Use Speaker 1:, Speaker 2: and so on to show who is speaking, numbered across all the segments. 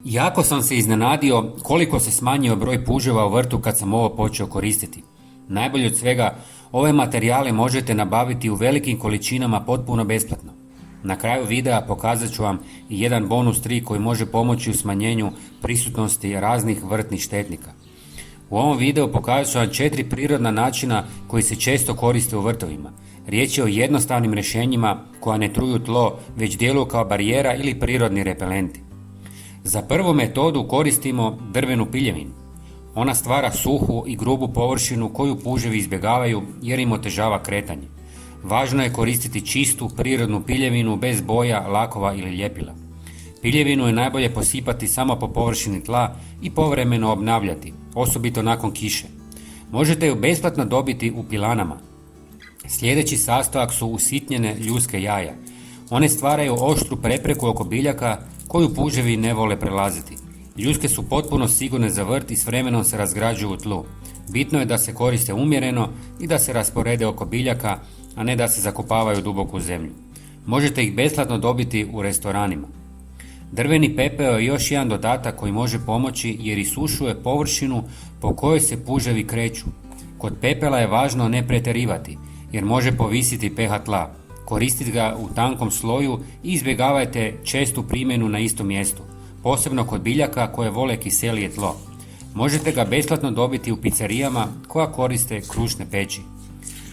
Speaker 1: Jako sam se iznenadio koliko se smanjio broj puževa u vrtu kad sam ovo počeo koristiti. Najbolje od svega, ove materijale možete nabaviti u velikim količinama potpuno besplatno. Na kraju videa pokazat ću vam i jedan bonus trik koji može pomoći u smanjenju prisutnosti raznih vrtnih štetnika. U ovom videu pokazat ću vam 4 prirodna načina koji se često koriste u vrtovima. Riječ je o jednostavnim rješenjima koja ne truju tlo, već djeluju kao barijera ili prirodni repelenti. Za prvu metodu koristimo drvenu piljevinu. Ona stvara suhu i grubu površinu koju puževi izbjegavaju jer im otežava kretanje. Važno je koristiti čistu, prirodnu piljevinu bez boja, lakova ili ljepila. Piljevinu je najbolje posipati samo po površini tla i povremeno obnavljati, osobito nakon kiše. Možete ju besplatno dobiti u pilanama. Sljedeći sastojak su usitnjene ljulske jaja. One stvaraju oštru prepreku oko biljaka koju puževi ne vole prelaziti. Ljuske su potpuno sigurne za vrt i s vremenom se razgrađuju u tlu. Bitno je da se koriste umjereno i da se rasporede oko biljaka, a ne da se zakopavaju duboko u zemlju. Možete ih besplatno dobiti u restoranima. Drveni pepeo je još jedan dodatak koji može pomoći jer isušuje površinu po kojoj se puževi kreću. Kod pepela je važno ne pretjerivati jer može povisiti pH tla. Koristite ga u tankom sloju i izbjegavajte čestu primjenu na istom mjestu, posebno kod biljaka koje vole kiselije tlo. Možete ga besplatno dobiti u pizzerijama koja koriste krušne peći.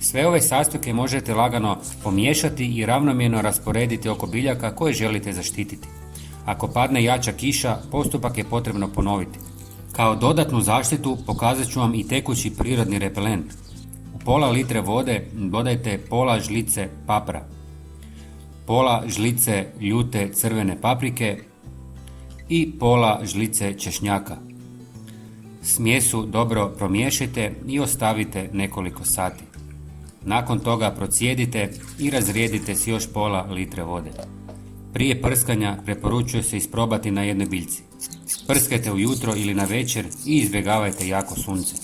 Speaker 1: Sve ove sastojke možete lagano pomiješati i ravnomjerno rasporediti oko biljaka koje želite zaštititi. Ako padne jača kiša, postupak je potrebno ponoviti. Kao dodatnu zaštitu pokazat ću vam i tekući prirodni repelent. U pola litre vode dodajte pola žlice papra, pola žlice ljute crvene paprike i pola žlice češnjaka. Smjesu dobro promiješajte i ostavite nekoliko sati. Nakon toga procijedite i razrijedite s još pola litre vode. Prije prskanja preporučuje se isprobati na jednoj biljci. Prskajte ujutro ili na večer i izbjegavajte jako sunce.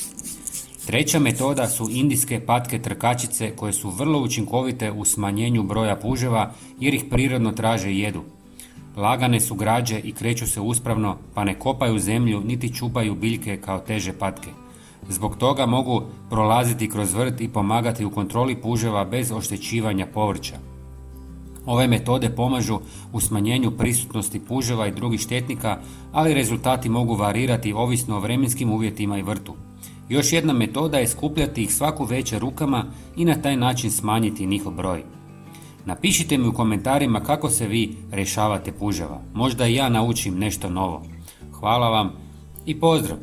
Speaker 1: Treća metoda su indijske patke trkačice koje su vrlo učinkovite u smanjenju broja puževa jer ih prirodno traže i jedu. Lagane su građe i kreću se uspravno pa ne kopaju zemlju niti čupaju biljke kao teže patke. Zbog toga mogu prolaziti kroz vrt i pomagati u kontroli puževa bez oštećivanja povrća. Ove metode pomažu u smanjenju prisutnosti puževa i drugih štetnika, ali rezultati mogu varirati ovisno o vremenskim uvjetima i vrtu. Još jedna metoda je skupljati ih svaku večer rukama i na taj način smanjiti njihov broj. Napišite mi u komentarima kako se vi rješavate puževa. Možda i ja naučim nešto novo. Hvala vam i pozdrav!